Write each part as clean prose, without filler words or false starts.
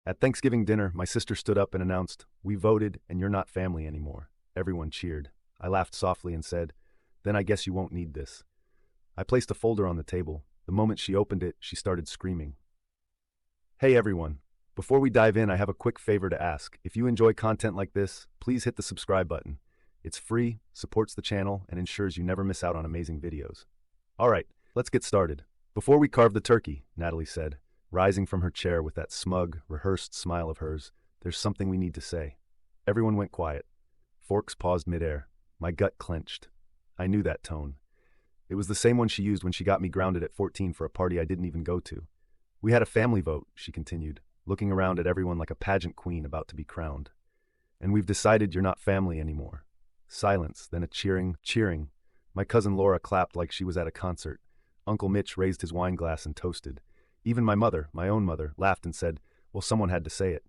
At Thanksgiving dinner, my sister stood up and announced, "We voted, and you're not family anymore." Everyone cheered. I laughed softly and said, "Then I guess you won't need this." I placed a folder on the table. The moment she opened it, she started screaming. Hey everyone. Before we dive in, I have a quick favor to ask. If you enjoy content like this, please hit the subscribe button. It's free, supports the channel, and ensures you never miss out on amazing videos. Alright, let's get started. Before we carve the turkey, Natalie said, rising from her chair with that smug, rehearsed smile of hers, there's something we need to say. Everyone went quiet. Forks paused midair. My gut clenched. I knew that tone. It was the same one she used when she got me grounded at 14 for a party I didn't even go to. We had a family vote, she continued, looking around at everyone like a pageant queen about to be crowned. And we've decided you're not family anymore. Silence, then a cheering. My cousin Laura clapped like she was at a concert. Uncle Mitch raised his wine glass and toasted. Even my mother, my own mother, laughed and said, "Well, someone had to say it."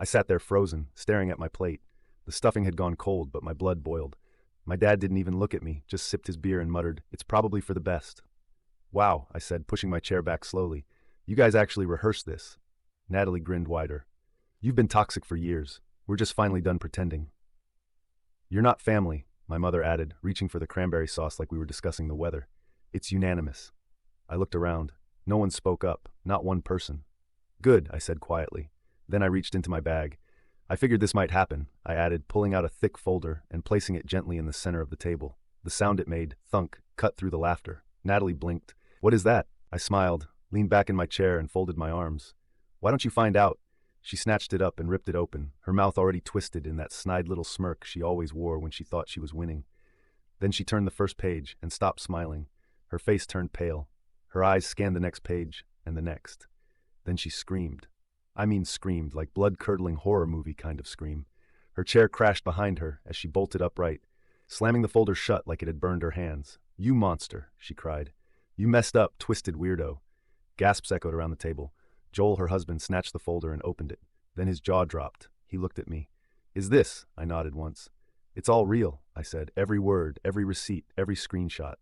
I sat there frozen, staring at my plate. The stuffing had gone cold, but my blood boiled. My dad didn't even look at me, just sipped his beer and muttered, "It's probably for the best." "Wow," I said, pushing my chair back slowly. "You guys actually rehearsed this." Natalie grinned wider. "You've been toxic for years. We're just finally done pretending." "You're not family," my mother added, reaching for the cranberry sauce like we were discussing the weather. "It's unanimous." I looked around. No one spoke up, not one person. "Good," I said quietly. Then I reached into my bag. "I figured this might happen," I added, pulling out a thick folder and placing it gently in the center of the table. The sound it made, thunk, cut through the laughter. Natalie blinked. "What is that?" I smiled, leaned back in my chair and folded my arms. "Why don't you find out?" She snatched it up and ripped it open, her mouth already twisted in that snide little smirk she always wore when she thought she was winning. Then she turned the first page and stopped smiling. Her face turned pale. Her eyes scanned the next page and the next. Then she screamed. I mean screamed, like blood-curdling horror movie kind of scream. Her chair crashed behind her as she bolted upright, slamming the folder shut like it had burned her hands. "You monster," she cried. "You messed up, twisted weirdo." Gasps echoed around the table. Joel, her husband, snatched the folder and opened it. Then his jaw dropped. He looked at me. "Is this?" I nodded once. "It's all real," I said. "Every word, every receipt, every screenshot."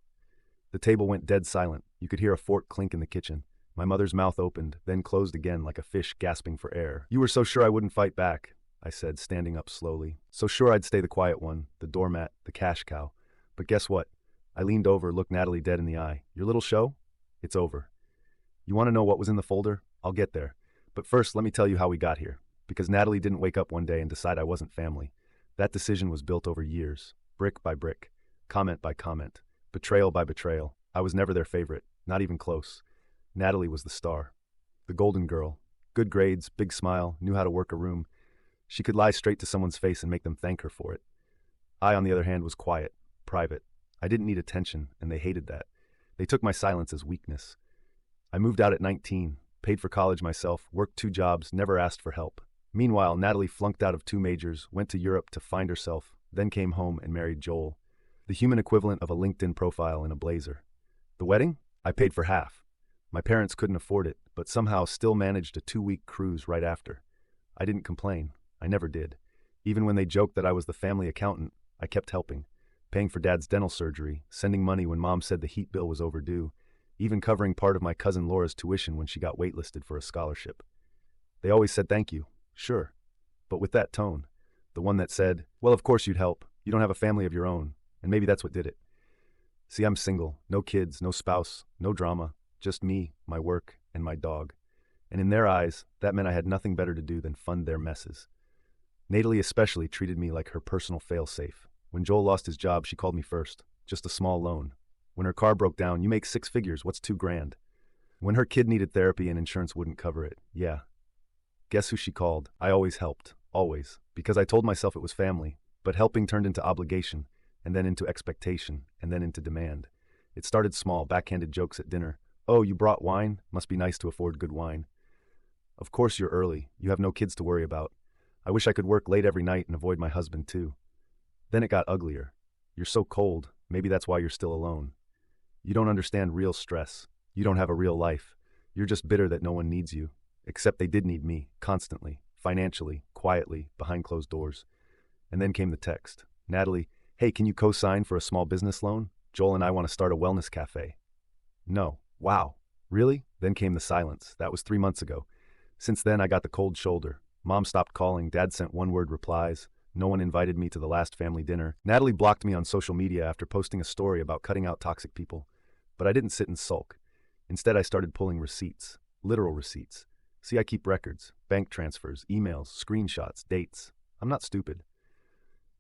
The table went dead silent. You could hear a fork clink in the kitchen. My mother's mouth opened, then closed again like a fish gasping for air. "You were so sure I wouldn't fight back," I said, standing up slowly. "So sure I'd stay the quiet one, the doormat, the cash cow. But guess what?" I leaned over, looked Natalie dead in the eye. "Your little show? It's over. You want to know what was in the folder? I'll get there. But first, let me tell you how we got here. Because Natalie didn't wake up one day and decide I wasn't family. That decision was built over years, brick by brick, comment by comment, betrayal by betrayal. I was never their favorite, not even close. Natalie was the star. The golden girl. Good grades, big smile, knew how to work a room. She could lie straight to someone's face and make them thank her for it. I, on the other hand, was quiet, private. I didn't need attention, and they hated that. They took my silence as weakness. I moved out at 19, paid for college myself, worked 2 jobs, never asked for help. Meanwhile, Natalie flunked out of 2 majors, went to Europe to find herself, then came home and married Joel. The human equivalent of a LinkedIn profile in a blazer. The wedding? I paid for half. My parents couldn't afford it, but somehow still managed a 2-week cruise right after. I didn't complain. I never did. Even when they joked that I was the family accountant, I kept helping. Paying for Dad's dental surgery, sending money when Mom said the heat bill was overdue, even covering part of my cousin Laura's tuition when she got waitlisted for a scholarship. They always said thank you, sure, but with that tone, the one that said, "Well, of course you'd help. You don't have a family of your own," and maybe that's what did it. See, I'm single, no kids, no spouse, no drama, just me, my work, and my dog. And in their eyes, that meant I had nothing better to do than fund their messes. Natalie especially treated me like her personal fail-safe. When Joel lost his job, she called me first, just a small loan. When her car broke down, "You make 6 figures, what's 2 grand? When her kid needed therapy and insurance wouldn't cover it, yeah. Guess who she called? I always helped, always, because I told myself it was family, but helping turned into obligation, and then into expectation, and then into demand. It started small, backhanded jokes at dinner. "Oh, you brought wine? Must be nice to afford good wine." "Of course you're early. You have no kids to worry about." "I wish I could work late every night and avoid my husband too." Then it got uglier. "You're so cold. Maybe that's why you're still alone. You don't understand real stress. You don't have a real life. You're just bitter that no one needs you. Except they did need me, constantly, financially, quietly, behind closed doors." And then came the text. "Natalie, hey, can you co-sign for a small business loan? Joel and I want to start a wellness cafe." No. Wow. Really? Then came the silence. That was 3 months ago. Since then, I got the cold shoulder. Mom stopped calling, Dad sent one-word replies. No one invited me to the last family dinner. Natalie blocked me on social media after posting a story about cutting out toxic people. But I didn't sit and sulk. Instead, I started pulling receipts. Literal receipts. See, I keep records, bank transfers, emails, screenshots, dates. I'm not stupid.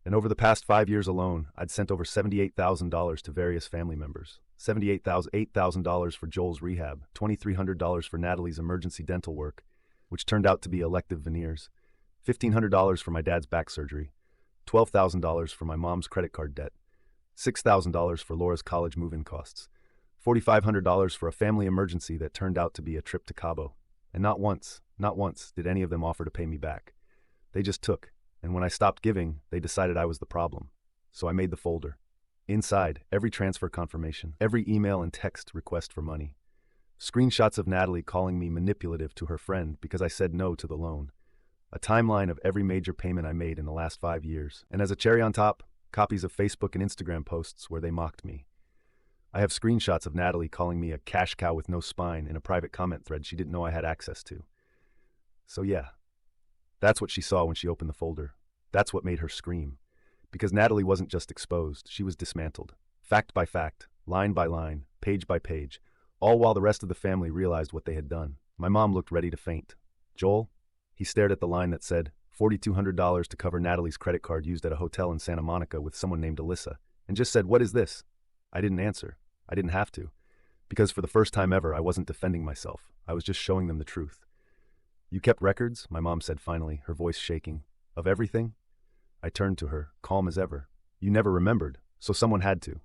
And over the past 5 years alone, I'd sent over $78,000 to various family members. $8,000 for Joel's rehab, $2,300 for Natalie's emergency dental work, which turned out to be elective veneers, $1,500 for my dad's back surgery, $12,000 for my mom's credit card debt, $6,000 for Laura's college move-in costs, $4,500 for a family emergency that turned out to be a trip to Cabo. And not once did any of them offer to pay me back. They just took, and when I stopped giving, they decided I was the problem. So I made the folder. Inside, every transfer confirmation, every email and text request for money. Screenshots of Natalie calling me manipulative to her friend because I said no to the loan. A timeline of every major payment I made in the last 5 years. And as a cherry on top, copies of Facebook and Instagram posts where they mocked me. I have screenshots of Natalie calling me a cash cow with no spine in a private comment thread she didn't know I had access to. So yeah, that's what she saw when she opened the folder. That's what made her scream. Because Natalie wasn't just exposed, she was dismantled. Fact by fact, line by line, page by page, all while the rest of the family realized what they had done. My mom looked ready to faint. Joel? He stared at the line that said, $4,200 to cover Natalie's credit card used at a hotel in Santa Monica with someone named Alyssa, and just said, "What is this?" I didn't answer. I didn't have to. Because for the first time ever, I wasn't defending myself. I was just showing them the truth. "You kept records?" my mom said finally, her voice shaking. "Of everything?" I turned to her, calm as ever. "You never remembered, so someone had to."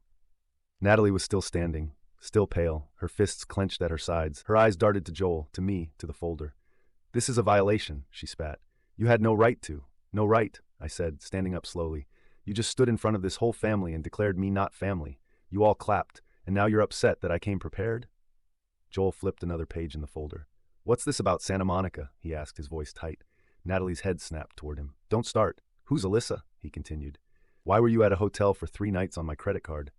Natalie was still standing, still pale, her fists clenched at her sides. Her eyes darted to Joel, to me, to the folder. "This is a violation," she spat. "You had no right to." "No right," I said, standing up slowly. "You just stood in front of this whole family and declared me not family. You all clapped, and now you're upset that I came prepared?" Joel flipped another page in the folder. "What's this about Santa Monica?" he asked, his voice tight. Natalie's head snapped toward him. "Don't start. Who's Alyssa?" he continued. "Why were you at a hotel for 3 nights on my credit card?"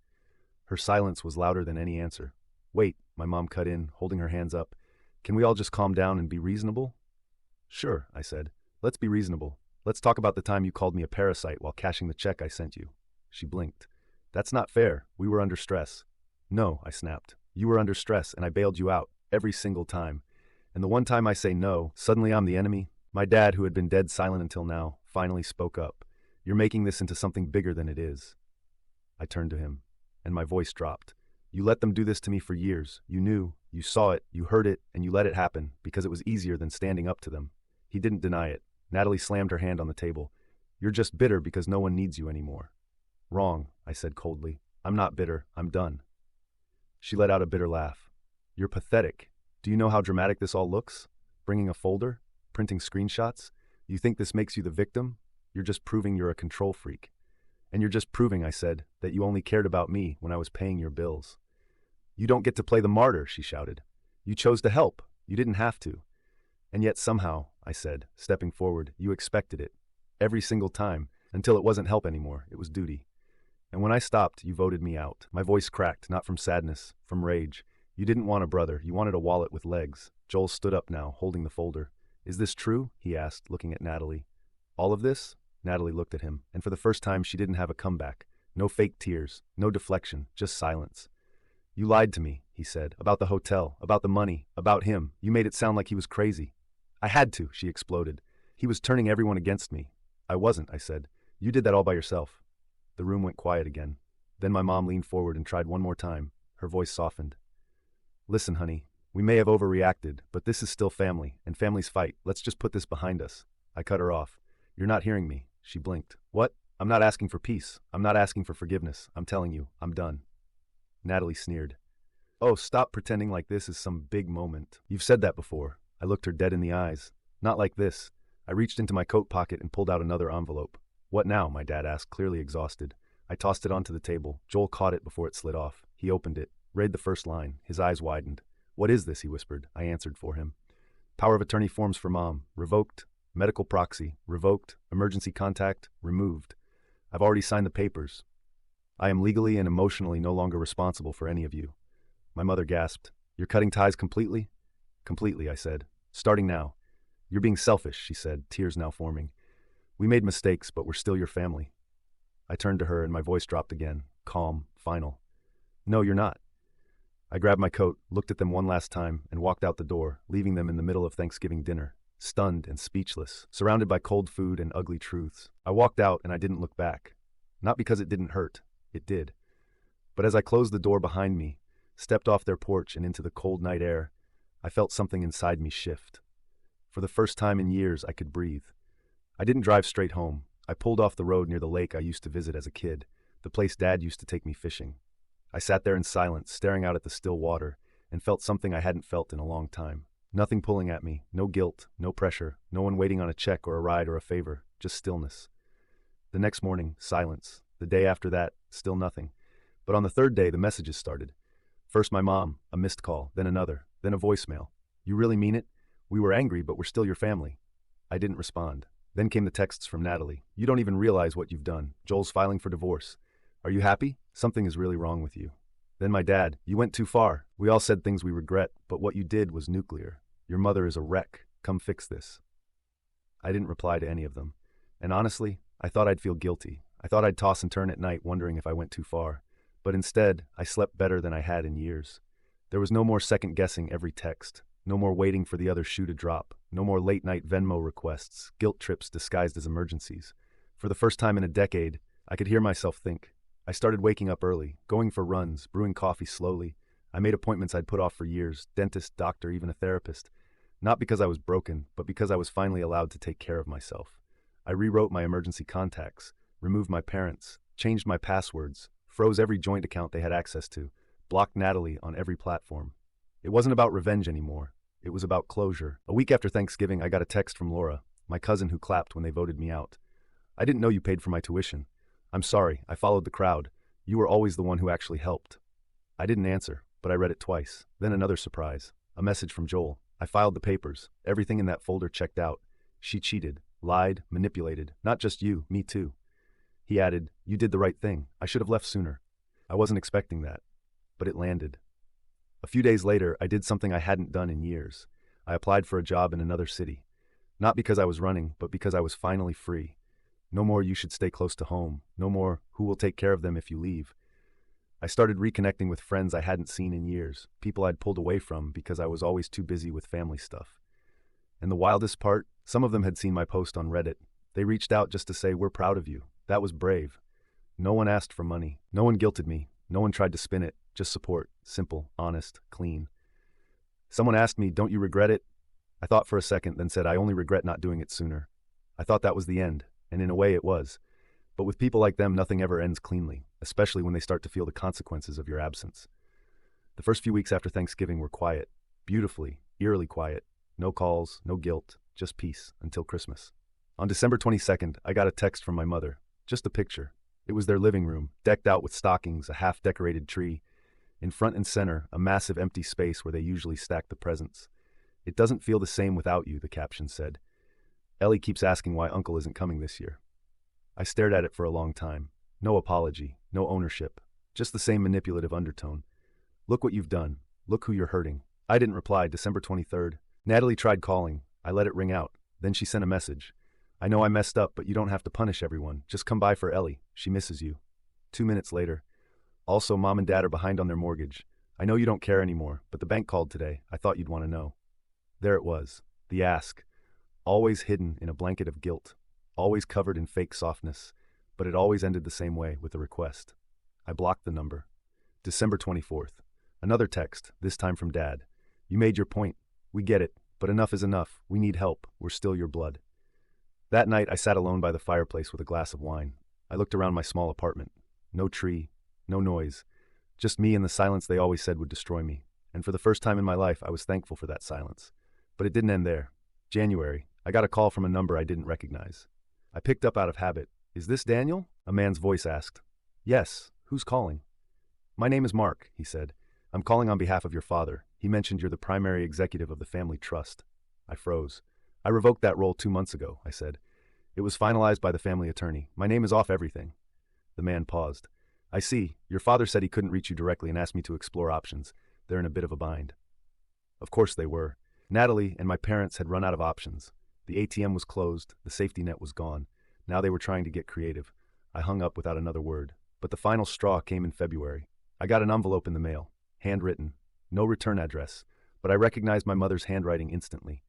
Her silence was louder than any answer. "Wait," my mom cut in, holding her hands up. "Can we all just calm down and be reasonable?" "Sure," I said. "Let's be reasonable. Let's talk about the time you called me a parasite while cashing the check I sent you." She blinked. "That's not fair. We were under stress." "No," I snapped. "You were under stress, and I bailed you out, every single time. And the one time I say no, suddenly I'm the enemy?" My dad, who had been dead silent until now, finally spoke up. "You're making this into something bigger than it is." I turned to him, and my voice dropped. "You let them do this to me for years. You knew, you saw it, you heard it, and you let it happen, because it was easier than standing up to them." He didn't deny it. Natalie slammed her hand on the table. "You're just bitter because no one needs you anymore." "Wrong," I said coldly. "I'm not bitter. I'm done." She let out a bitter laugh. "You're pathetic. Do you know how dramatic this all looks? Bringing a folder? Printing screenshots? You think this makes you the victim? You're just proving you're a control freak." "And you're just proving," I said, "that you only cared about me when I was paying your bills." "You don't get to play the martyr," she shouted. "You chose to help. You didn't have to." "And yet somehow," I said, stepping forward, "you expected it. Every single time, until it wasn't help anymore, it was duty. And when I stopped, you voted me out." My voice cracked, not from sadness, from rage. "You didn't want a brother. You wanted a wallet with legs." Joel stood up now, holding the folder. "Is this true?" he asked, looking at Natalie. "All of this?" Natalie looked at him, and for the first time she didn't have a comeback. No fake tears, no deflection, just silence. "You lied to me," he said, "about the hotel, about the money, about him. You made it sound like he was crazy." "I had to," she exploded. "He was turning everyone against me." "I wasn't," I said. "You did that all by yourself." The room went quiet again. Then my mom leaned forward and tried one more time. Her voice softened. "Listen, honey, we may have overreacted, but this is still family, and families fight. Let's just put this behind us." I cut her off. "You're not hearing me." She blinked. "What? I'm not asking for peace. I'm not asking for forgiveness. I'm telling you, I'm done." Natalie sneered. "Oh, stop pretending like this is some big moment. You've said that before." I looked her dead in the eyes. "Not like this." I reached into my coat pocket and pulled out another envelope. "What now?" my dad asked, clearly exhausted. I tossed it onto the table. Joel caught it before it slid off. He opened it, read the first line. His eyes widened. "What is this?" he whispered. I answered for him. "Power of attorney forms for Mom. Revoked. Medical proxy. Revoked. Emergency contact. Removed. I've already signed the papers. I am legally and emotionally no longer responsible for any of you." My mother gasped. "You're cutting ties completely?" "Completely," I said. "Starting now." You're being selfish, she said, tears now forming. We made mistakes, but we're still your family. I turned to her and my voice dropped again, calm, final. No, you're not. I grabbed my coat, looked at them one last time, and walked out the door, leaving them in the middle of Thanksgiving dinner, stunned and speechless, surrounded by cold food and ugly truths. I walked out and I didn't look back. Not because it didn't hurt. It did. But as I closed the door behind me, stepped off their porch and into the cold night air, I felt something inside me shift. For the first time in years, I could breathe. I didn't drive straight home. I pulled off the road near the lake I used to visit as a kid, the place Dad used to take me fishing. I sat there in silence, staring out at the still water, and felt something I hadn't felt in a long time. Nothing pulling at me, no guilt, no pressure, no one waiting on a check or a ride or a favor, just stillness. The next morning, silence. The day after that, still nothing. But on the third day, the messages started. First my mom, a missed call, then another, then a voicemail. You really mean it? We were angry, but we're still your family. I didn't respond. Then came the texts from Natalie. You don't even realize what you've done. Joel's filing for divorce. Are you happy? Something is really wrong with you. Then my dad. You went too far. We all said things we regret, but what you did was nuclear. Your mother is a wreck. Come fix this. I didn't reply to any of them. And honestly, I thought I'd feel guilty. I thought I'd toss and turn at night wondering if I went too far. But instead, I slept better than I had in years. There was no more second-guessing every text. No more waiting for the other shoe to drop. No more late-night Venmo requests, guilt trips disguised as emergencies. For the first time in a decade, I could hear myself think. I started waking up early, going for runs, brewing coffee slowly. I made appointments I'd put off for years, dentist, doctor, even a therapist. Not because I was broken, but because I was finally allowed to take care of myself. I rewrote my emergency contacts, removed my parents, changed my passwords, froze every joint account they had access to, blocked Natalie on every platform. It wasn't about revenge anymore. It was about closure. A week after Thanksgiving, I got a text from Laura, my cousin who clapped when they voted me out. I didn't know you paid for my tuition. I'm sorry, I followed the crowd. You were always the one who actually helped. I didn't answer, but I read it twice. Then another surprise. A message from Joel. I filed the papers. Everything in that folder checked out. She cheated, lied, manipulated. Not just you, me too. He added, you did the right thing. I should have left sooner. I wasn't expecting that, but it landed. A few days later, I did something I hadn't done in years. I applied for a job in another city. Not because I was running, but because I was finally free. No more you should stay close to home. No more who will take care of them if you leave. I started reconnecting with friends I hadn't seen in years, people I'd pulled away from because I was always too busy with family stuff. And the wildest part, some of them had seen my post on Reddit. They reached out just to say, we're proud of you. That was brave. No one asked for money. No one guilted me. No one tried to spin it. Just support. Simple, honest, clean. Someone asked me, don't you regret it? I thought for a second, then said, I only regret not doing it sooner. I thought that was the end, and in a way it was. But with people like them, nothing ever ends cleanly, especially when they start to feel the consequences of your absence. The first few weeks after Thanksgiving were quiet, beautifully, eerily quiet. No calls, no guilt, just peace, until Christmas. On December 22nd, I got a text from my mother. Just a picture. It was their living room, decked out with stockings, a half-decorated tree. In front and center, a massive empty space where they usually stack the presents. It doesn't feel the same without you, the caption said. Ellie keeps asking why Uncle isn't coming this year. I stared at it for a long time. No apology, no ownership, just the same manipulative undertone. Look what you've done. Look who you're hurting. I didn't reply. December 23rd. Natalie tried calling. I let it ring out. Then she sent a message. I know I messed up, but you don't have to punish everyone. Just come by for Ellie. She misses you. 2 minutes later. Also, Mom and Dad are behind on their mortgage. I know you don't care anymore, but the bank called today. I thought you'd want to know. There it was. The ask. Always hidden in a blanket of guilt. Always covered in fake softness. But it always ended the same way, with a request. I blocked the number. December 24th. Another text, this time from Dad. You made your point. We get it, but enough is enough. We need help. We're still your blood. That night, I sat alone by the fireplace with a glass of wine. I looked around my small apartment. No tree, no noise. Just me and the silence they always said would destroy me. And for the first time in my life, I was thankful for that silence. But it didn't end there. January, I got a call from a number I didn't recognize. I picked up out of habit. Is this Daniel? A man's voice asked. Yes. Who's calling? My name is Mark, he said. I'm calling on behalf of your father. He mentioned you're the primary executive of the family trust. I froze. I revoked that role 2 months ago, I said. It was finalized by the family attorney. My name is off everything. The man paused. I see. Your father said he couldn't reach you directly and asked me to explore options. They're in a bit of a bind. Of course they were. Natalie and my parents had run out of options. The ATM was closed, the safety net was gone. Now they were trying to get creative. I hung up without another word. But the final straw came in February. I got an envelope in the mail, handwritten, no return address, but I recognized my mother's handwriting instantly.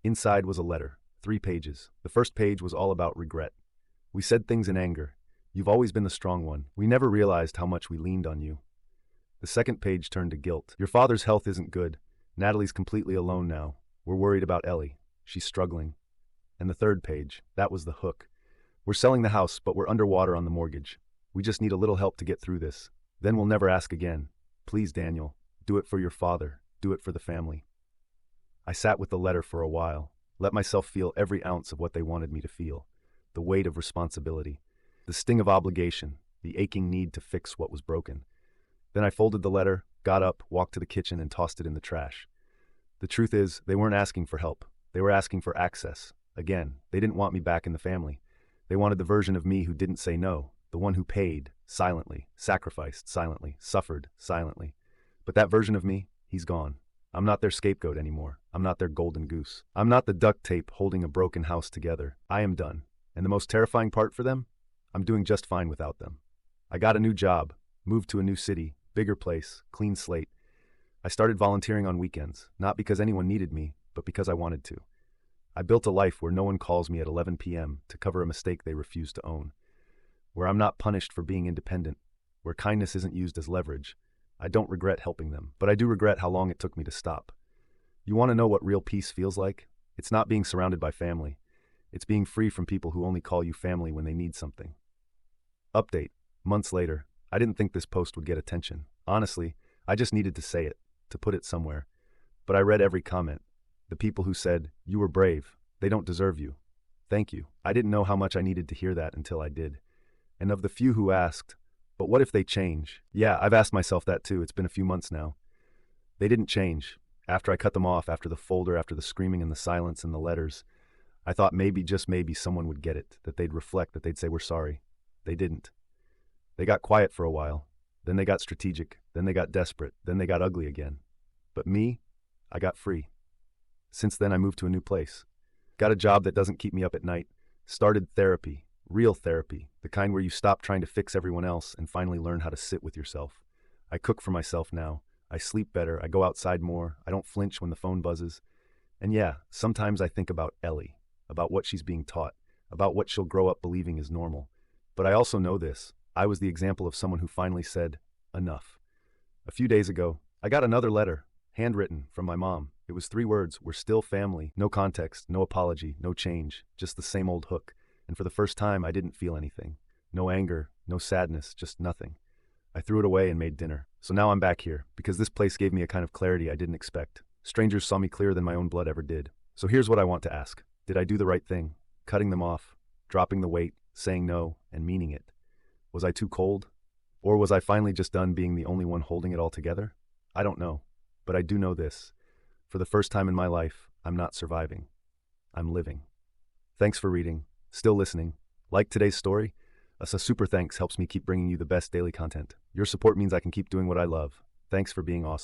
Inside was a letter, 3 pages. The first page was all about regret. We said things in anger. You've always been the strong one. We never realized how much we leaned on you. The second page turned to guilt. Your father's health isn't good. Natalie's completely alone now. We're worried about Ellie. She's struggling. And the third page, that was the hook. We're selling the house, but we're underwater on the mortgage. We just need a little help to get through this. Then we'll never ask again. Please, Daniel, do it for your father. Do it for the family. I sat with the letter for a while, let myself feel every ounce of what they wanted me to feel. The weight of responsibility, the sting of obligation, the aching need to fix what was broken. Then I folded the letter, got up, walked to the kitchen, and tossed it in the trash. The truth is, they weren't asking for help. They were asking for access. Again, they didn't want me back in the family. They wanted the version of me who didn't say no, the one who paid, silently, sacrificed, silently, suffered, silently. But that version of me, he's gone. I'm not their scapegoat anymore. I'm not their golden goose. I'm not the duct tape holding a broken house together. I am done. And the most terrifying part for them? I'm doing just fine without them. I got a new job, moved to a new city, bigger place, clean slate. I started volunteering on weekends, not because anyone needed me, but because I wanted to. I built a life where no one calls me at 11 p.m. to cover a mistake they refuse to own, where I'm not punished for being independent, where kindness isn't used as leverage. I don't regret helping them, but I do regret how long it took me to stop. You want to know what real peace feels like? It's not being surrounded by family. It's being free from people who only call you family when they need something. Update. Months later. I didn't think this post would get attention. Honestly, I just needed to say it, to put it somewhere. But I read every comment. The people who said, "You were brave. They don't deserve you. Thank you." I didn't know how much I needed to hear that until I did. And of the few who asked, "But what if they change?" Yeah, I've asked myself that too. It's been a few months now. They didn't change. After I cut them off, after the folder, after the screaming and the silence and the letters, I thought maybe, just maybe, someone would get it, that they'd reflect, that they'd say, "We're sorry." They didn't. They got quiet for a while. Then they got strategic. Then they got desperate. Then they got ugly again. But me, I got free. Since then, I moved to a new place. Got a job that doesn't keep me up at night. Started therapy. Real therapy. The kind where you stop trying to fix everyone else and finally learn how to sit with yourself. I cook for myself now. I sleep better. I go outside more. I don't flinch when the phone buzzes. And yeah, sometimes I think about Ellie, about what she's being taught, about what she'll grow up believing is normal. But I also know this. I was the example of someone who finally said, enough. A few days ago, I got another letter, handwritten, from my mom. It was 3 words, "We're still family." No context, no apology, no change, just the same old hook. And for the first time, I didn't feel anything. No anger, no sadness, just nothing. I threw it away and made dinner. So now I'm back here, because this place gave me a kind of clarity I didn't expect. Strangers saw me clearer than my own blood ever did. So here's what I want to ask. Did I do the right thing? Cutting them off, dropping the weight, saying no, and meaning it. Was I too cold? Or was I finally just done being the only one holding it all together? I don't know. But I do know this. For the first time in my life, I'm not surviving. I'm living. Thanks for reading. Still listening. Like today's story? A super thanks helps me keep bringing you the best daily content. Your support means I can keep doing what I love. Thanks for being awesome.